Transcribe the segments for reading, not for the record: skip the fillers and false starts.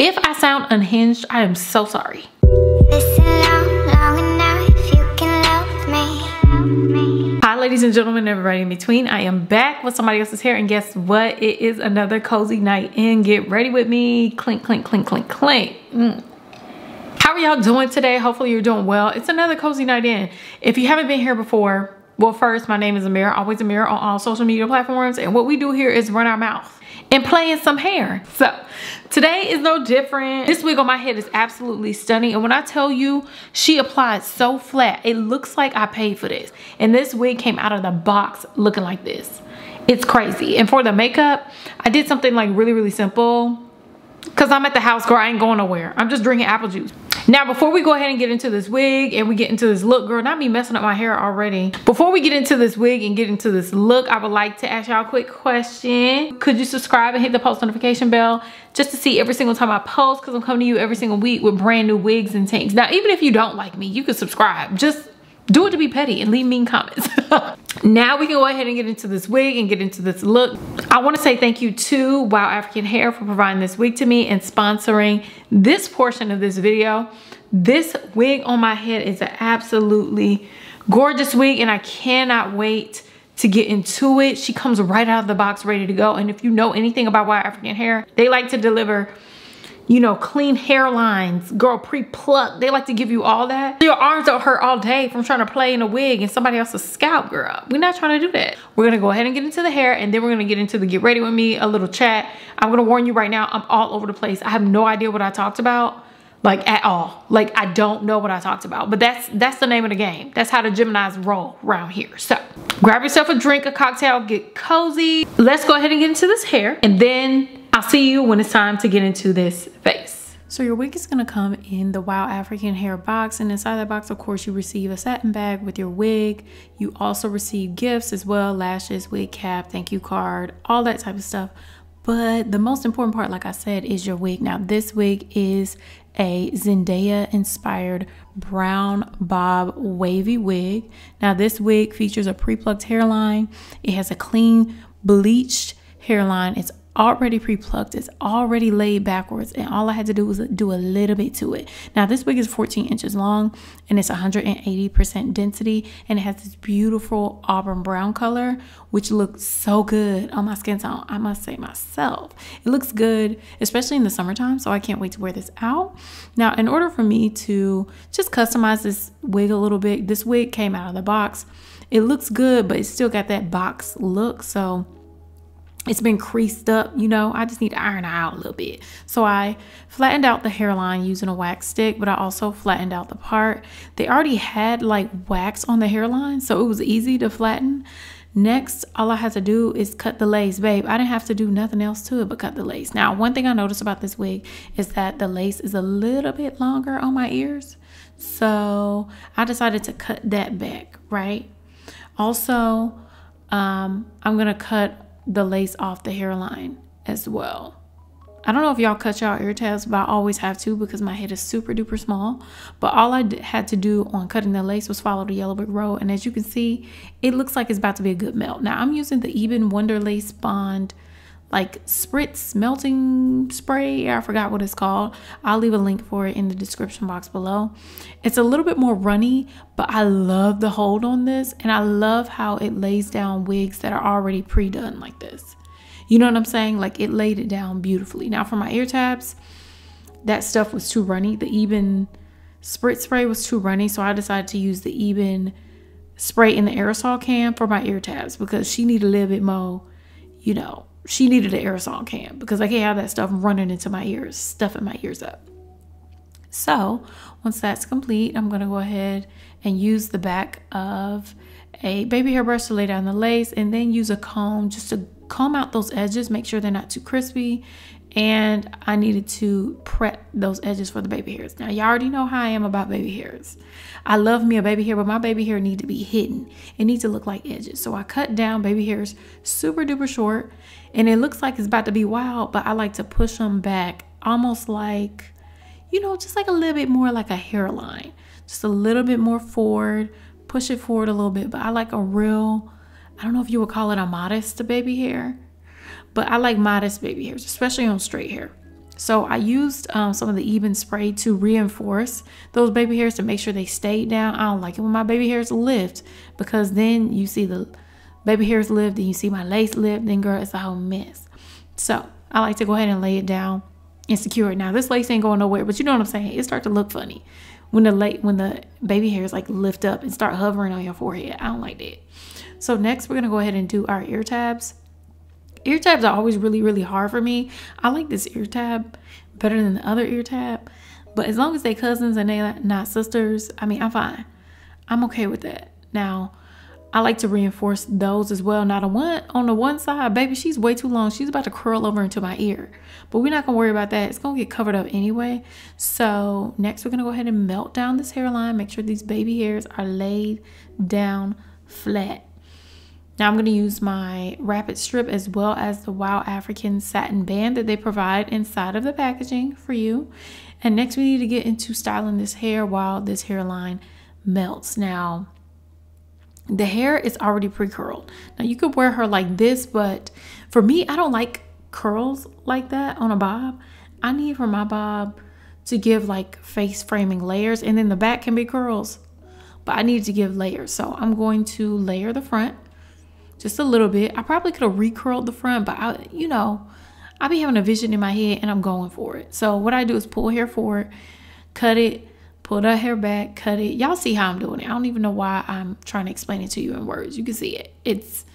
If I sound unhinged, I am so sorry. Hi ladies and gentlemen, everybody in between. I am back with somebody else's hair, and guess what? It is another cozy night in. Get ready with me. Clink, clink, clink, clink, clink. How are y'all doing today? Hopefully you're doing well. It's another cozy night in. If you haven't been here before, well, first, my name is Ameera, AlwaysAmeera on all social media platforms, and what we do here is run our mouth and play in some hair. So today is no different. This wig on my head is absolutely stunning, and when I tell you she applied so flat, it looks like I paid for this. And this wig came out of the box looking like this. It's crazy. And for the makeup, I did something like really simple, because I'm at the house, girl. I ain't going nowhere. I'm just drinking apple juice. Now, before we go ahead and get into this wig and we get into this look, girl, not me messing up my hair already. Before we get into this wig and get into this look, I would like to ask y'all a quick question. Could you subscribe and hit the post notification bell just to see every single time I post? Because I'm coming to you every single week with brand new wigs and things. Now, even if you don't like me, you can subscribe. Just do it to be petty and leave mean comments. Now we can go ahead and get into this wig and get into this look. I want to say thank you to Wowafrican Hair for providing this wig to me and sponsoring this portion of this video. This wig on my head is an absolutely gorgeous wig, and I cannot wait to get into it. She comes right out of the box ready to go. And if you know anything about Wowafrican Hair, they like to deliver, you know, clean hairlines, girl, pre-plucked. They like to give you all that. Your arms don't hurt all day from trying to play in a wig and somebody else's scalp, girl. We're not trying to do that. We're gonna go ahead and get into the hair, and then we're gonna get into the get ready with me, a little chat. I'm gonna warn you right now, I'm all over the place. I have no idea what I talked about, like at all. Like, I don't know what I talked about, but that's the name of the game. That's how the Geminis roll around here. So grab yourself a drink, a cocktail, get cozy. Let's go ahead and get into this hair, and then I'll see you when it's time to get into this face. So your wig is gonna come in the Wowafrican Hair box, and inside that box, of course, you receive a satin bag with your wig. You also receive gifts as well, lashes, wig cap, thank you card, all that type of stuff. But the most important part, like I said, is your wig. Now, this wig is a Zendaya inspired brown bob wavy wig. Now, this wig features a pre-plucked hairline. It has a clean bleached hairline. It's already pre-plucked, it's already laid backwards, and all I had to do was do a little bit to it. Now, this wig is 14 inches long, and it's 180% density, and it has this beautiful auburn brown color, which looks so good on my skin tone, I must say myself. It looks good, especially in the summertime, so I can't wait to wear this out. Now, in order for me to just customize this wig a little bit, this wig came out of the box. It looks good, but it's still got that box look, so it's been creased up, you know. I just need to iron it out a little bit. So I flattened out the hairline using a wax stick, but I also flattened out the part. They already had like wax on the hairline, so it was easy to flatten. Next, all I had to do is cut the lace, babe. I didn't have to do nothing else to it but cut the lace. Now, one thing I noticed about this wig is that the lace is a little bit longer on my ears, so I decided to cut that back, right? Also, I'm gonna cut the lace off the hairline as well. I don't know if y'all cut y'all ear tabs, but I always have to because my head is super duper small. But all I had to do on cutting the lace was follow the yellow brick road, and as you can see, it looks like it's about to be a good melt. Now, I'm using the Ebin Wonder Lace Bond like spritz melting spray. I forgot what it's called. I'll leave a link for it in the description box below. It's a little bit more runny, but I love the hold on this, and I love how it lays down wigs that are already pre-done like this. You know what I'm saying? Like, it laid it down beautifully. Now, for my ear tabs, that stuff was too runny. The Ebin spritz spray was too runny, so I decided to use the Ebin spray in the aerosol can for my ear tabs because she needed a little bit more, you know, she needed an aerosol can because I can't have that stuff running into my ears, stuffing my ears up. So once that's complete, I'm going to go ahead and use the back of a baby hair brush to lay down the lace, and then use a comb just to comb out those edges, make sure they're not too crispy. And I needed to prep those edges for the baby hairs. Now, y'all already know how I am about baby hairs. I love me a baby hair, but my baby hair need to be hidden. It needs to look like edges. So I cut down baby hairs super duper short, and it looks like it's about to be wild, but I like to push them back almost like, you know, just like a little bit more like a hairline. Just a little bit more forward, push it forward a little bit. But I like a real, I don't know if you would call it a modest baby hair, but I like modest baby hairs, especially on straight hair. So I used some of the Even spray to reinforce those baby hairs to make sure they stayed down. I don't like it when my baby hairs lift, because then you see the baby hairs lift and you see my lace lift, then girl, it's a whole mess. So I like to go ahead and lay it down and secure it. Now this lace ain't going nowhere, but you know what I'm saying? It starts to look funny when the baby hairs like lift up and start hovering on your forehead. I don't like that. So next we're gonna go ahead and do our ear tabs. Ear tabs are always really, really hard for me. I like this ear tab better than the other ear tab, but as long as they cousins and they not sisters, I mean, I'm fine. I'm okay with that. Now, I like to reinforce those as well. Now, on the one side, baby, she's way too long. She's about to curl over into my ear, but we're not gonna worry about that. It's gonna get covered up anyway. So next, we're gonna go ahead and melt down this hairline. Make sure these baby hairs are laid down flat. Now I'm going to use my Rapid Strip as well as the Wowafrican satin band that they provide inside of the packaging for you. And next we need to get into styling this hair while this hairline melts. Now the hair is already pre-curled. Now you could wear her like this, but for me, I don't like curls like that on a bob. I need for my bob to give like face framing layers, and then the back can be curls, but I need to give layers. So I'm going to layer the front just a little bit. I probably could have recurled the front, but I be having a vision in my head and I'm going for it. So what I do is pull hair forward, cut it, pull that hair back, cut it. Y'all see how I'm doing it. I don't even know why I'm trying to explain it to you in words. You can see it. It's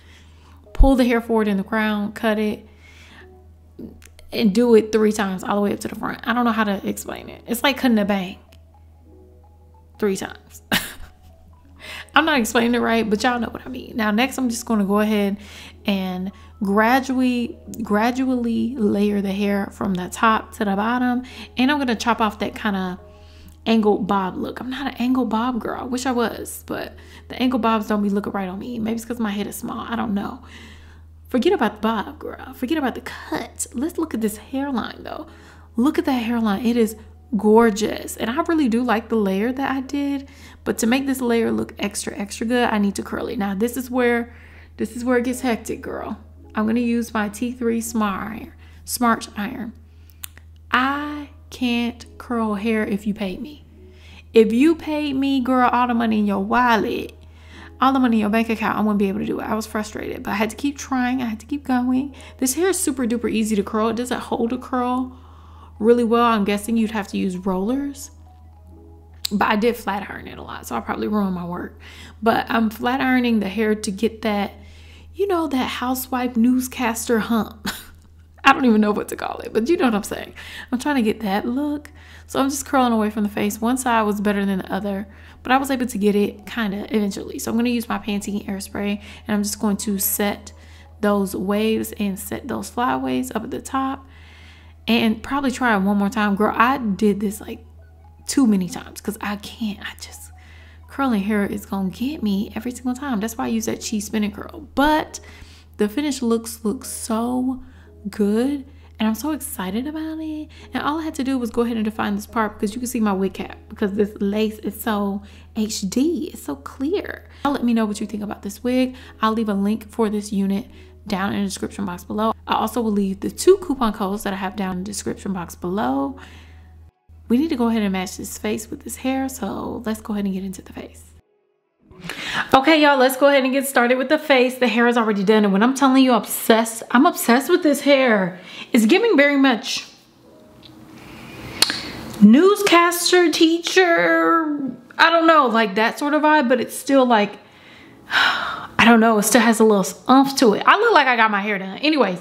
pull the hair forward in the crown, cut it, and do it 3 times all the way up to the front. I don't know how to explain it. It's like cutting a bang 3 times. I'm not explaining it right, but y'all know what I mean. Now, next, I'm just going to go ahead and gradually layer the hair from the top to the bottom. And I'm going to chop off that kind of angled bob look. I'm not an angled bob girl. I wish I was, but the angled bobs don't be looking right on me. Maybe it's because my head is small. I don't know. Forget about the bob, girl. Forget about the cut. Let's look at this hairline, though. Look at that hairline. It is gorgeous, and I really do like the layer that I did, but to make this layer look extra good, I need to curl it. Now this is where it gets hectic, girl. I'm going to use my T3 Smart Iron. I can't curl hair if you pay me. If you paid me, girl, all the money in your wallet, all the money in your bank account, I wouldn't be able to do it. I was frustrated, but I had to keep trying. I had to keep going. This hair is super duper easy to curl. It doesn't hold a curl really well. I'm guessing you'd have to use rollers, but I did flat iron it a lot, so I probably ruined my work. But I'm flat ironing the hair to get that, you know, that housewife newscaster hump. I don't even know what to call it, but you know what I'm saying. I'm trying to get that look. So I'm just curling away from the face. One side was better than the other, but I was able to get it kind of eventually. So I'm going to use my Pantene Airspray, and I'm just going to set those waves and set those flyaways up at the top. And probably try it one more time. Girl, I did this like too many times because curling hair is gonna get me every single time. That's why I use that cheese spinning curl. But the finished looks look so good, and I'm so excited about it. And all I had to do was go ahead and define this part, because you can see my wig cap, because this lace is so HD, it's so clear. Let me know what you think about this wig. I'll leave a link for this unit down in the description box below. I also will leave the 2 coupon codes that I have down in the description box below. We need to go ahead and match this face with this hair, so let's go ahead and get into the face. Okay, y'all, let's go ahead and get started with the face. The hair is already done, and when I'm telling you I'm obsessed with this hair. It's giving very much newscaster, teacher, I don't know, like that sort of vibe, but it's still like, I don't know, it still has a little oomph to it. I look like I got my hair done. Anyways,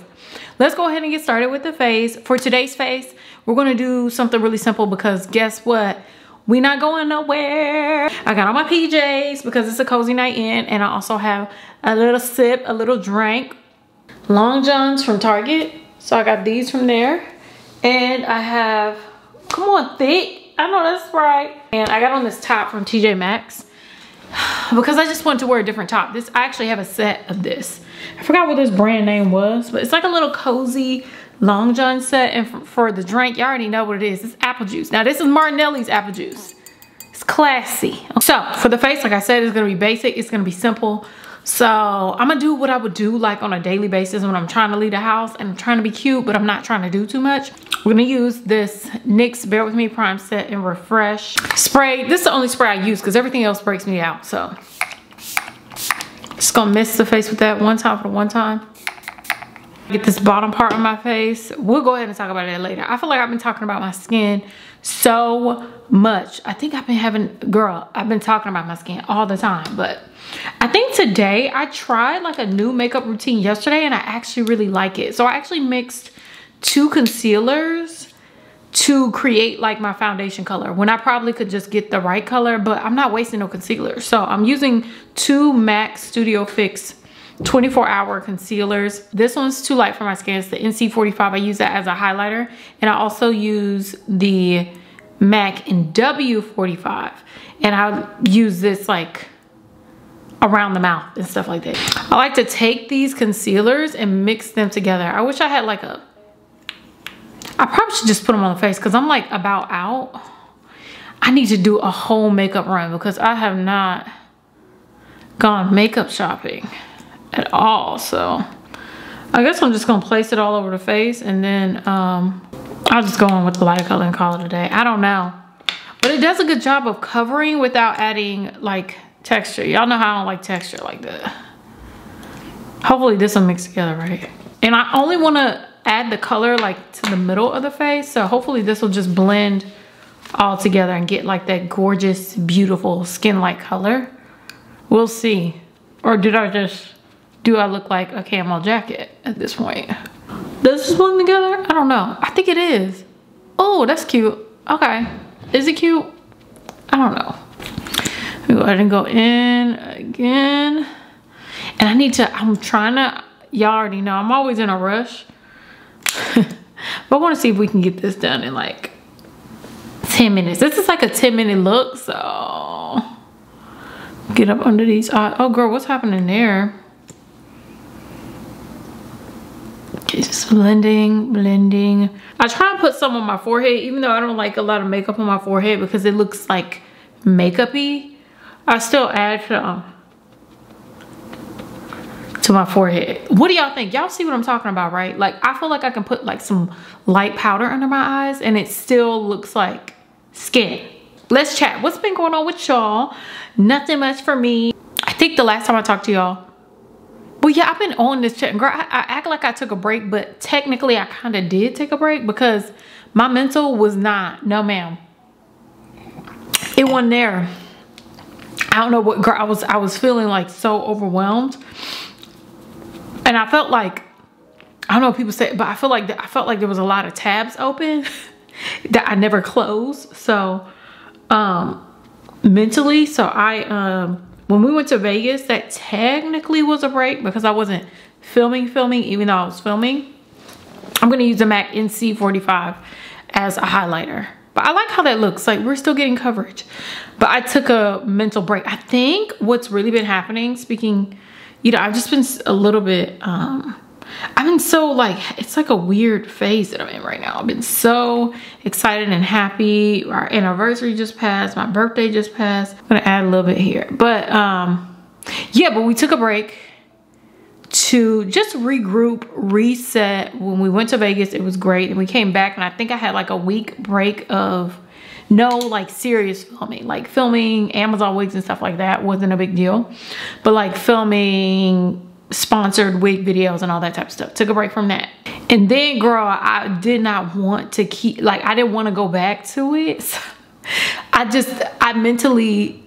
let's go ahead and get started with the face. For today's face, we're gonna do something really simple, because guess what? We not going nowhere. I got on my PJs because it's a cozy night in, and I also have a little sip, a little drink. Long Johns from Target. So I got these from there. And I have, come on, thick. I know that's right. And I got on this top from TJ Maxx, because I just wanted to wear a different top. I actually have a set of this. I forgot what this brand name was, but it's like a little cozy Long John set. And for the drink, you already know what it is. It's apple juice. Now this is Martinelli's apple juice. It's classy. So for the face, like I said, it's gonna be basic. It's gonna be simple. So I'm gonna do what I would do like on a daily basis when I'm trying to leave the house and I'm trying to be cute, but I'm not trying to do too much. We're gonna use this NYX Bear With Me Prime Set and Refresh spray. This is the only spray I use because everything else breaks me out. So just gonna mist the face with that one time for the one time. Get this bottom part of my face. We'll go ahead and talk about it later. I feel like I've been talking about my skin so much. I think I've been I've been talking about my skin all the time. But I think today I tried like a new makeup routine yesterday and I actually really like it. So I actually mixed 2 concealers to create like my foundation color when I probably could just get the right color, but I'm not wasting no concealer. So I'm using 2 MAC Studio Fix 24-hour concealers. This one's too light for my skin. It's the NC45. I use that as a highlighter, and I also use the MAC in W45, and I use this like around the mouth and stuff like that. I like to take these concealers and mix them together. I wish I had like I probably should just put them on the face because I'm like about out. I need to do a whole makeup run because I have not gone makeup shopping at all. So I guess I'm just gonna place it all over the face, and then I'll just go on with the lighter color and call it a day. I don't know, but it does a good job of covering without adding like texture. Y'all know how I don't like texture like that. Hopefully this will mix together right. And I only want to add the color like to the middle of the face, so hopefully this will just blend all together and get like that gorgeous, beautiful skin-like color. We'll see. Or do I look like a camel jacket at this point? Does this blend together? I don't know. I think it is. Oh, that's cute. Okay. Is it cute? I don't know. Let me go ahead and go in again. And I'm trying to, y'all already know, I'm always in a rush. But I want to see if we can get this done in like 10 minutes. This is like a 10-minute look, so get up under these eyes. Oh girl, what's happening there? Okay, just blending. I try and put some on my forehead, even though I don't like a lot of makeup on my forehead because it looks like makeup-y. I still add to my forehead. What do y'all think? Y'all see what I'm talking about, right? Like I feel like I can put like some light powder under my eyes and it still looks like skin. Let's chat. What's been going on with y'all? Nothing much for me. I think the last time I talked to y'all, well, yeah, I've been on this chat. Girl, I act like I took a break, but technically I kind of did take a break because my mental was not, no ma'am. It wasn't there. I don't know what, girl, I was feeling like so overwhelmed. And I felt like, I don't know what people say, but I felt like there was a lot of tabs open that I never closed. So mentally, so when we went to Vegas, that technically was a break because I wasn't filming even though I was filming. I'm gonna use the MAC NC45 as a highlighter, but I like how that looks. Like we're still getting coverage, but I took a mental break. I think what's really been happening, speaking, you know, I've just been a little bit, I've been so like, it's like a weird phase that I'm in right now. I've been so excited and happy. Our anniversary just passed. My birthday just passed. I'm gonna add a little bit here. But yeah, but we took a break to just regroup, reset. When we went to Vegas, it was great. And we came back and I think I had like a week break of no like serious filming. Like filming Amazon wigs and stuff like that wasn't a big deal. But like filming sponsored wig videos and all that type of stuff. Took a break from that. And then girl, I did not want to keep, like I didn't want to go back to it. So I mentally,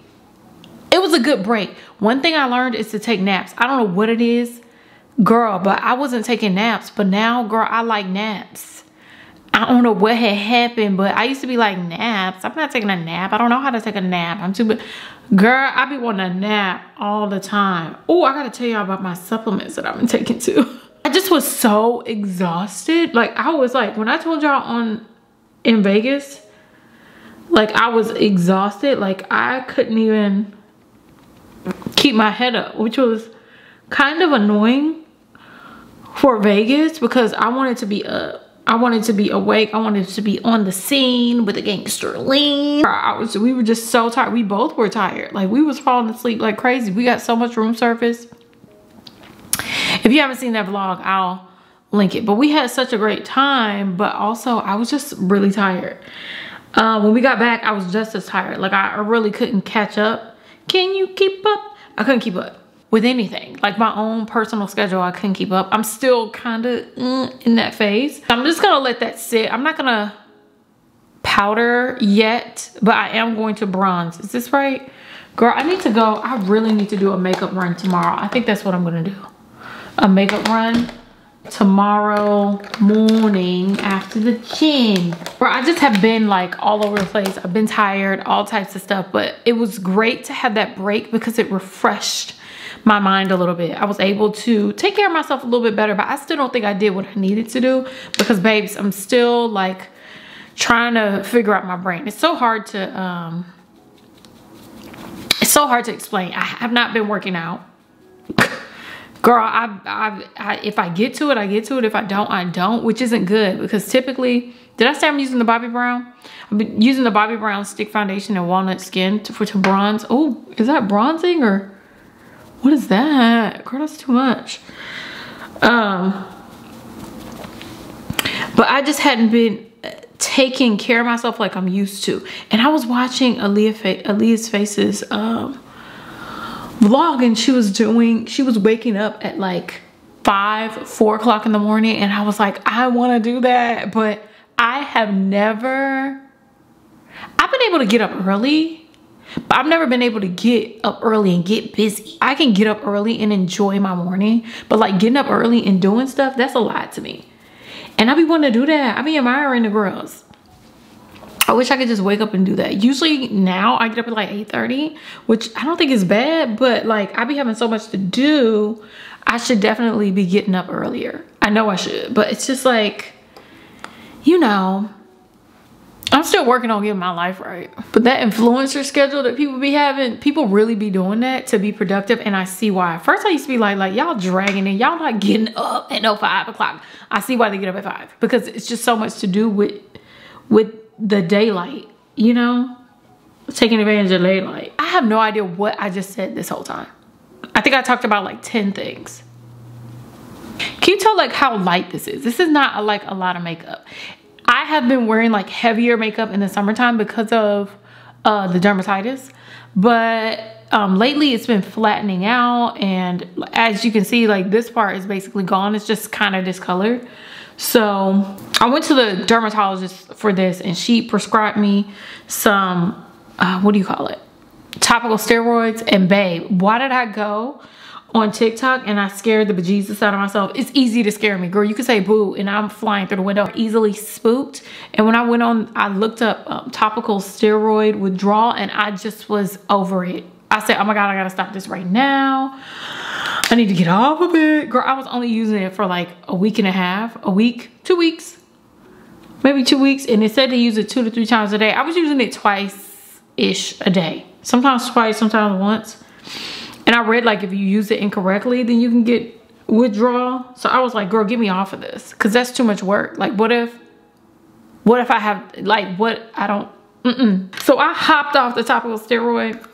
it was a good break. One thing I learned is to take naps. I don't know what it is, girl, but I wasn't taking naps. But now, girl, I like naps. I don't know what had happened, but I used to be like, naps? I'm not taking a nap. I don't know how to take a nap. I'm too, girl, I be wanting a nap all the time. Oh, I gotta tell y'all about my supplements that I've been taking too. I just was so exhausted. Like I was like, when I told y'all in Vegas, like I was exhausted. Like I couldn't even keep my head up, which was kind of annoying for Vegas because I wanted to be up. I wanted to be awake. I wanted to be on the scene with a gangster lean. We were just so tired. We both were tired. Like we was falling asleep like crazy. We got so much room service. If you haven't seen that vlog, I'll link it. But we had such a great time, but also I was just really tired. When we got back, I was just as tired. Like I really couldn't catch up. Can you keep up? I couldn't keep up with anything. Like my own personal schedule, I couldn't keep up. I'm still kind of in that phase. I'm just gonna let that sit. I'm not gonna powder yet, but I am going to bronze. Is this right? Girl, I need to go. I really need to do a makeup run tomorrow. I think that's what I'm gonna do. A makeup run tomorrow morning after the gym. Bro, I just have been like all over the place. I've been tired, all types of stuff, but it was great to have that break because it refreshed my mind a little bit. I was able to take care of myself a little bit better, but I still don't think I did what I needed to do because babes, I'm still like trying to figure out my brain. It's so hard to explain. I have not been working out. Girl, if I get to it, I get to it. If I don't, I don't, which isn't good because typically, did I say I'm using the Bobbi Brown? I've been using the Bobbi Brown Stick Foundation and Walnut Skin to bronze. Oh, is that bronzing or what is that? Girl, that's too much. But I just hadn't been taking care of myself like I'm used to. And I was watching Aaliyah's Face's vlog, and she was waking up at like 4 o'clock in the morning, and I was like, I want to do that, but I've been able to get up early, but I've never been able to get up early and get busy. I can get up early and enjoy my morning, but like getting up early and doing stuff, that's a lot to me. And I be wanting to do that. I be admiring the girls. I wish I could just wake up and do that. Usually now I get up at like 8:30, which I don't think is bad, but like I be having so much to do. I should definitely be getting up earlier. I know I should, but it's just like, you know, I'm still working on getting my life right. But that influencer schedule that people be having, people really be doing that to be productive, and I see why. First I used to be like y'all dragging in, y'all not getting up at 5 o'clock. I see why they get up at 5 because it's just so much to do with the daylight, you know, taking advantage of daylight. I have no idea what I just said this whole time. I think I talked about like 10 things. Can you tell like how light this is? This is not like a lot of makeup. I have been wearing like heavier makeup in the summertime because of the dermatitis, but lately it's been flattening out, and as you can see, like this part is basically gone. It's just kind of discolored. So I went to the dermatologist for this, and she prescribed me some, what do you call it? Topical steroids. And babe, why did I go on TikTok and I scared the bejesus out of myself? It's easy to scare me, girl. You could say boo and I'm flying through the window. Easily spooked. And when I went on, I looked up topical steroid withdrawal, and I just was over it. I said, oh my God, I gotta stop this right now. I need to get off of it. Girl, I was only using it for like a week and a half, a week, 2 weeks, maybe 2 weeks. And it said to use it 2 to 3 times a day. I was using it twice-ish a day. Sometimes twice, sometimes once. And I read like if you use it incorrectly, then you can get withdrawal. So I was like, girl, get me off of this, because that's too much work. Like what if I have like what I don't, So I hopped off the topical steroid,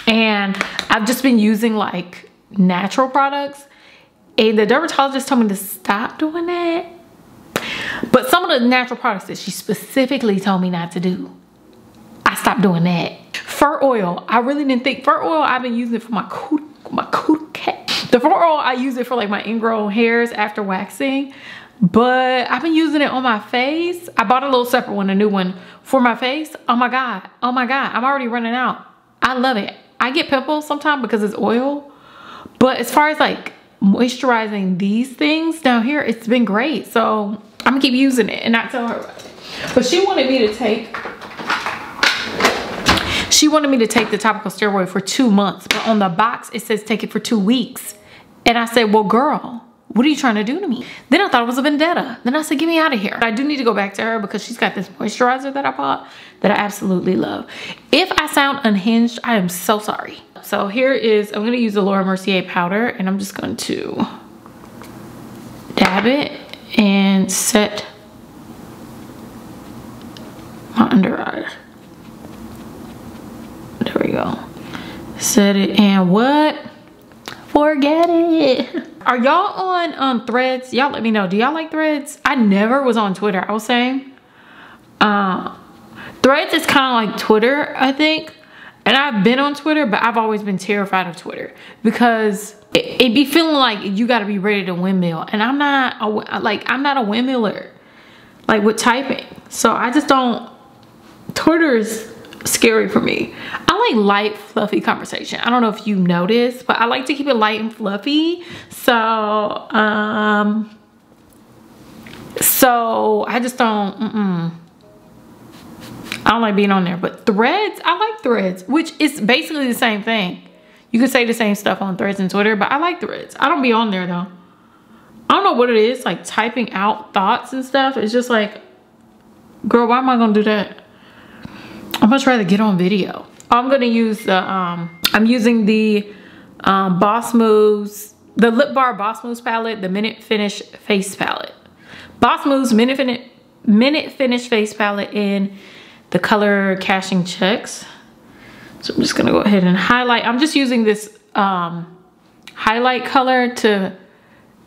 and I've just been using like natural products, and the dermatologist told me to stop doing that. But some of the natural products that she specifically told me not to do, I stopped doing that. Fur oil, I really didn't think. Fur oil, I've been using it for my cat. The fur oil, I use it for like my ingrown hairs after waxing, but I've been using it on my face. I bought a little separate one, a new one for my face. Oh my God, I'm already running out. I love it. I get pimples sometimes because it's oil, but as far as like moisturizing these things down here, it's been great. So I'm gonna keep using it and not tell her about it. But she wanted me to take the topical steroid for 2 months, but on the box it says take it for 2 weeks. And I said, well girl, what are you trying to do to me? Then I thought it was a vendetta. Then I said, get me out of here. I do need to go back to her because she's got this moisturizer that I bought that I absolutely love. If I sound unhinged, I am so sorry. So here is, I'm gonna use the Laura Mercier powder, and I'm just going to dab it and set my under eye. There we go. Set it, and what? Forget it. Are y'all on Threads? Y'all let me know. Do y'all like Threads? I never was on Twitter, I was saying. Threads is kind of like Twitter, I think. And I've been on Twitter, but I've always been terrified of Twitter because it be feeling like you got to be ready to windmill. And I'm not a windmiller, like with typing. So I just don't, Twitter is scary for me. I like light, fluffy conversation. I don't know if you noticed, but I like to keep it light and fluffy. So I just don't, I don't like being on there. But Threads, I like Threads, which is basically the same thing. You could say the same stuff on Threads and Twitter, but I like Threads. I don't be on there though. I don't know what it is, like typing out thoughts and stuff. It's just like, girl, why am I gonna do that? I'd much rather get on video. I'm gonna use the, I'm using the Boss Moves, the Lip Bar Boss Moves palette, the Minute Finish Face palette. Boss Moves Minute Finish Face palette in the color Cashing Checks. So I'm just gonna go ahead and highlight. I'm just using this highlight color to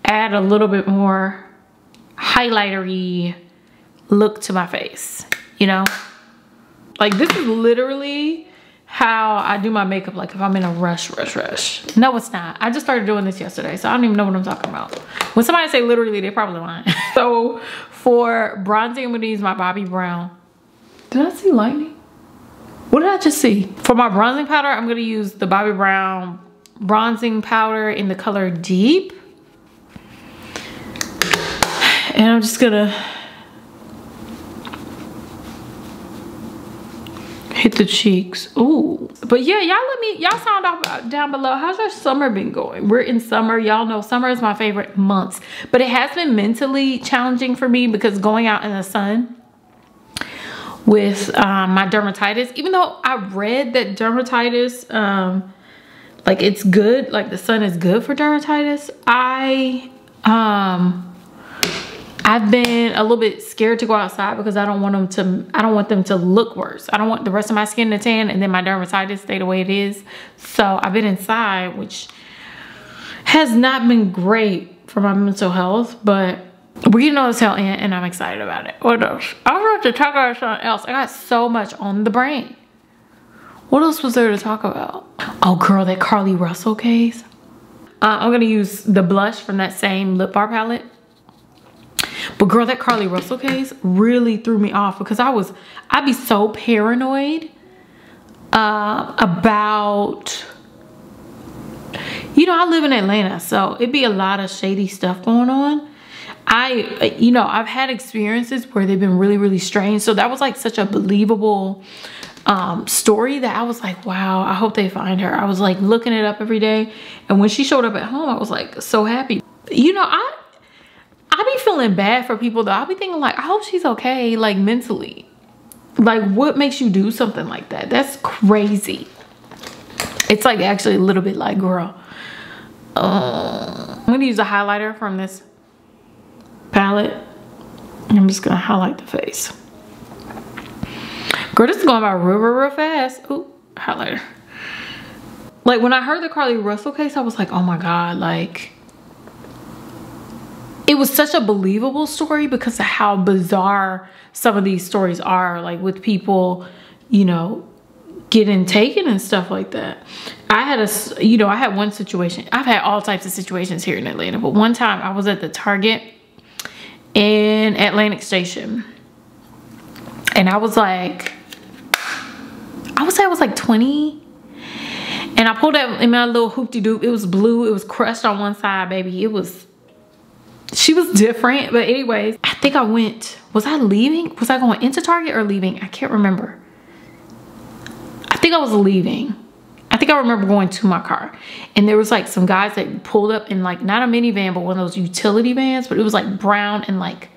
add a little bit more highlightery look to my face, you know? Like this is literally how I do my makeup, like if I'm in a rush. No, it's not. I just started doing this yesterday, so I don't even know what I'm talking about. When somebody say literally, they probably lying. So for bronzing, I'm gonna use my Bobbi Brown. Did I see lightning? What did I just see? For my bronzing powder, I'm gonna use the Bobbi Brown bronzing powder in the color Deep. And I'm just gonna hit the cheeks. Ooh. But yeah, y'all sound off down below. How's your summer been going? We're in summer. Y'all know summer is my favorite months. But it has been mentally challenging for me because going out in the sun with my dermatitis, even though I read that dermatitis, like it's good, like the sun is good for dermatitis, I've been a little bit scared to go outside because I don't want them to look worse. I don't want the rest of my skin to tan and then my dermatitis stay the way it is. So I've been inside, which has not been great for my mental health, but we're getting all this hell in and I'm excited about it. What else? I was about to talk about something else. I got so much on the brain. What else was there to talk about? Oh girl, that Carly Russell case. I'm gonna use the blush from that same lip bar palette. But girl, that Carly Russell case really threw me off because I'd be so paranoid about, you know, I live in Atlanta, so it'd be a lot of shady stuff going on. I've had experiences where they've been really, really strange. So that was like such a believable story that I was like, wow, I hope they find her. I was like looking it up every day. And when she showed up at home, I was like so happy. You know, I be feeling bad for people though. I be thinking like, I hope she's okay, like mentally. Like what makes you do something like that? That's crazy. It's like actually a little bit like, girl. I'm gonna use a highlighter from this palette. I'm just gonna highlight the face. Girl, this is going by real fast. Ooh, highlighter. Like when I heard the Carly Russell case, I was like, oh my God, like it was such a believable story because of how bizarre some of these stories are, like with people, you know, getting taken and stuff like that. I had one situation. I've had all types of situations here in Atlanta, but one time I was at the Target in Atlantic Station and I was like, I would say I was like 20 and I pulled out in my little hoopty-doop. It was blue. It was crushed on one side, baby. She was different, but anyways, I think I went, was I leaving? Was I going into Target or leaving? I can't remember. I think I was leaving. I think I remember going to my car and there was like some guys that pulled up in like, not a minivan, but one of those utility vans, but it was like brown and like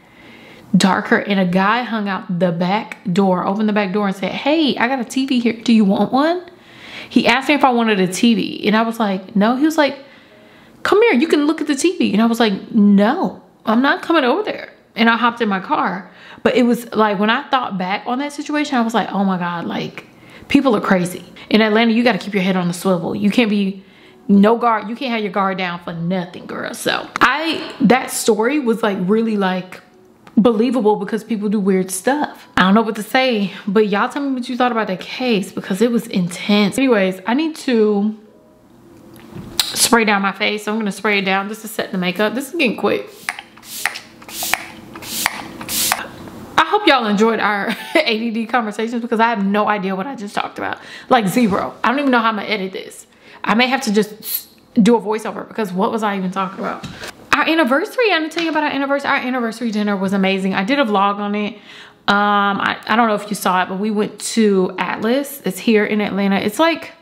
darker. And a guy hung out the back door, opened the back door and said, hey, I got a TV here. Do you want one? He asked me if I wanted a TV and I was like, no. He was like, come here, you can look at the TV. And I was like, no, I'm not coming over there. And I hopped in my car. But it was like, when I thought back on that situation, I was like, oh my God, like people are crazy. In Atlanta, you got to keep your head on the swivel. You can't be No guard. You can't have your guard down for nothing, girl. So that story was like really like believable because people do weird stuff. I don't know what to say, but y'all tell me what you thought about that case because it was intense. Anyways, I need to spray down my face. So I'm gonna spray it down just to set the makeup. This is getting quick. I hope y'all enjoyed our ADD conversations because I have no idea what I just talked about. Like zero. I don't even know how I'm gonna edit this. I may have to just do a voiceover because what was I even talking about? Our anniversary, I'm gonna tell you about our anniversary. Our anniversary dinner was amazing. I did a vlog on it. I don't know if you saw it, but we went to Atlas. It's here in Atlanta. It's like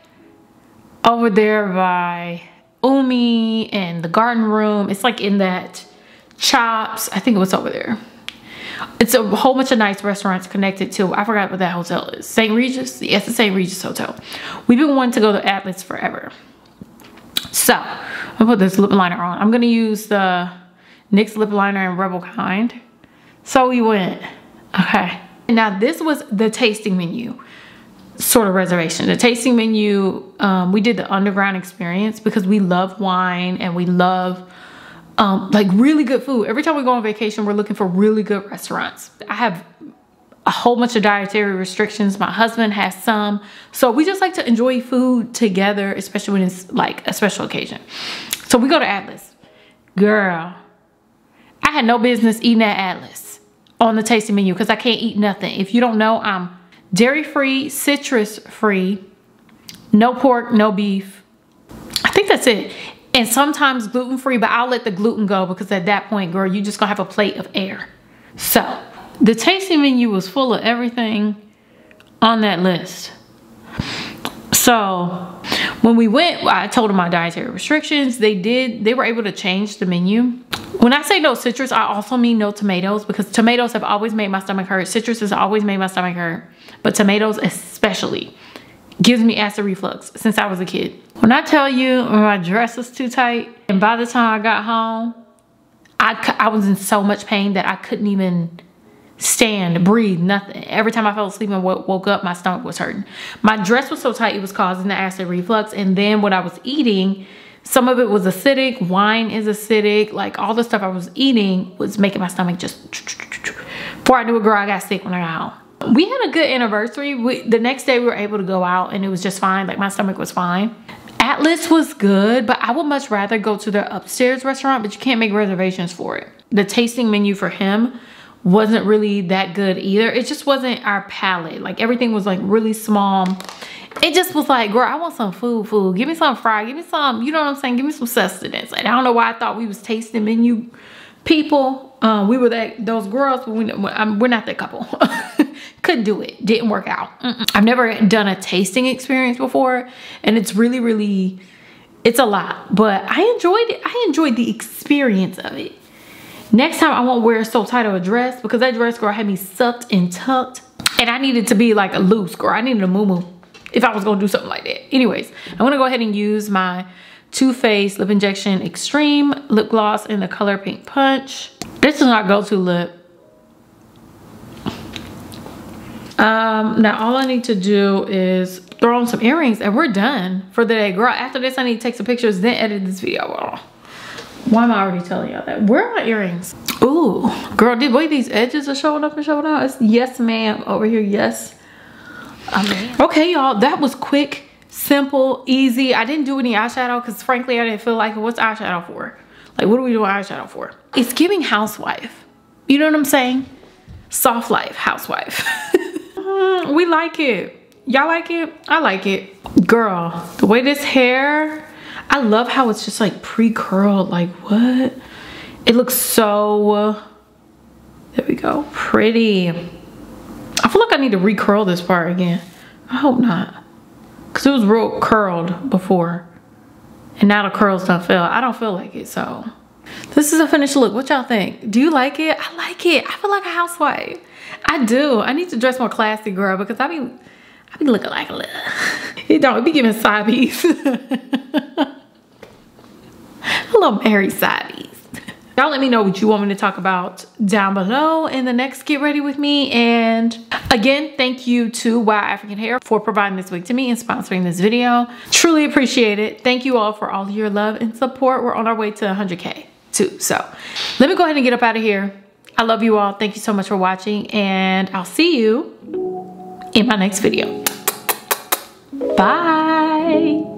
over there by Umi and the Garden Room. It's like in that Chops. I think it was over there. It's a whole bunch of nice restaurants connected to, I forgot what that hotel is. St. Regis? Yes, the St. Regis Hotel. We've been wanting to go to Atlas forever. So, I'm gonna put this lip liner on. I'm gonna use the NYX lip liner in Rebel Kind. So we went, okay. Now this was the tasting menu sort of reservation. The tasting menu, we did the underground experience because we love wine and we love like really good food. Every time we go on vacation, we're looking for really good restaurants. I have a whole bunch of dietary restrictions. My husband has some. So we just like to enjoy food together, especially when it's like a special occasion. So we go to Atlas. Girl, I had no business eating at Atlas on the tasting menu because I can't eat nothing. If you don't know, I'm dairy-free, citrus-free, no pork, no beef. I think that's it. And sometimes gluten-free, but I'll let the gluten go because at that point, girl, you just gonna have a plate of air. So the tasting menu was full of everything on that list. So when we went, I told them my dietary restrictions. They were able to change the menu. When I say no citrus, I also mean no tomatoes because tomatoes have always made my stomach hurt. Citrus has always made my stomach hurt, but tomatoes especially gives me acid reflux since I was a kid. When I tell you my dress was too tight, and by the time I got home, I was in so much pain that I couldn't even stand, breathe, nothing. Every time I fell asleep and woke up, my stomach was hurting. My dress was so tight, it was causing the acid reflux. And then what I was eating, some of it was acidic. Wine is acidic. Like all the stuff I was eating was making my stomach just... Before I knew it, girl, I got sick when I got home. We had a good anniversary. The next day we were able to go out and it was just fine. Like my stomach was fine. Atlas was good, but I would much rather go to their upstairs restaurant, but you can't make reservations for it. The tasting menu for him wasn't really that good either. It just wasn't our palate. Like everything was like really small. It just was like, girl, I want some food. Give me some fried, give me some, you know what I'm saying? Give me some sustenance. And I don't know why I thought we was tasting menu people. We were those girls, but we're not that couple. Couldn't do it. Didn't work out. I've never done a tasting experience before, and it's really, it's a lot. But I enjoyed it. I enjoyed the experience of it. Next time I won't wear so tight of a dress because that dress, girl, had me sucked and tucked, and I needed to be like a loose, girl. I needed a moo-moo if I was gonna do something like that. Anyways, I'm gonna go ahead and use my Too Faced Lip Injection Extreme Lip Gloss in the color Pink Punch. This is our go-to lip. Now all I need to do is throw on some earrings and we're done for the day. Girl, after this I need to take some pictures, then edit this video. Why am I already telling y'all that? Where are my earrings? Ooh, girl, the way these edges are showing up and showing out, it's yes ma'am over here, yes. Okay, y'all, that was quick, simple, easy. I didn't do any eyeshadow because frankly I didn't feel like it. What's eyeshadow for? Like, what are we doing eyeshadow for? It's giving housewife. You know what I'm saying? Soft life housewife. We like it. Y'all like it? I like it. Girl, the way this hair, I love how it's just like pre-curled. Like, what? It looks so, there we go, pretty. I feel like I need to re-curl this part again. I hope not. Because it was real curled before. And now the curls don't feel. I don't feel like it, so. This is a finished look. What y'all think? Do you like it? I like it. I feel like a housewife. I do. I need to dress more classy, girl, because I be looking like a little. It don't. It be giving side piece. A little Mary side piece. Y'all let me know what you want me to talk about down below in the next Get Ready With Me. And again, thank you to Wowafrican Hair for providing this wig to me and sponsoring this video. Truly appreciate it. Thank you all for all of your love and support. We're on our way to 100K too. So let me go ahead and get up out of here. I love you all. Thank you so much for watching, and I'll see you in my next video. Bye.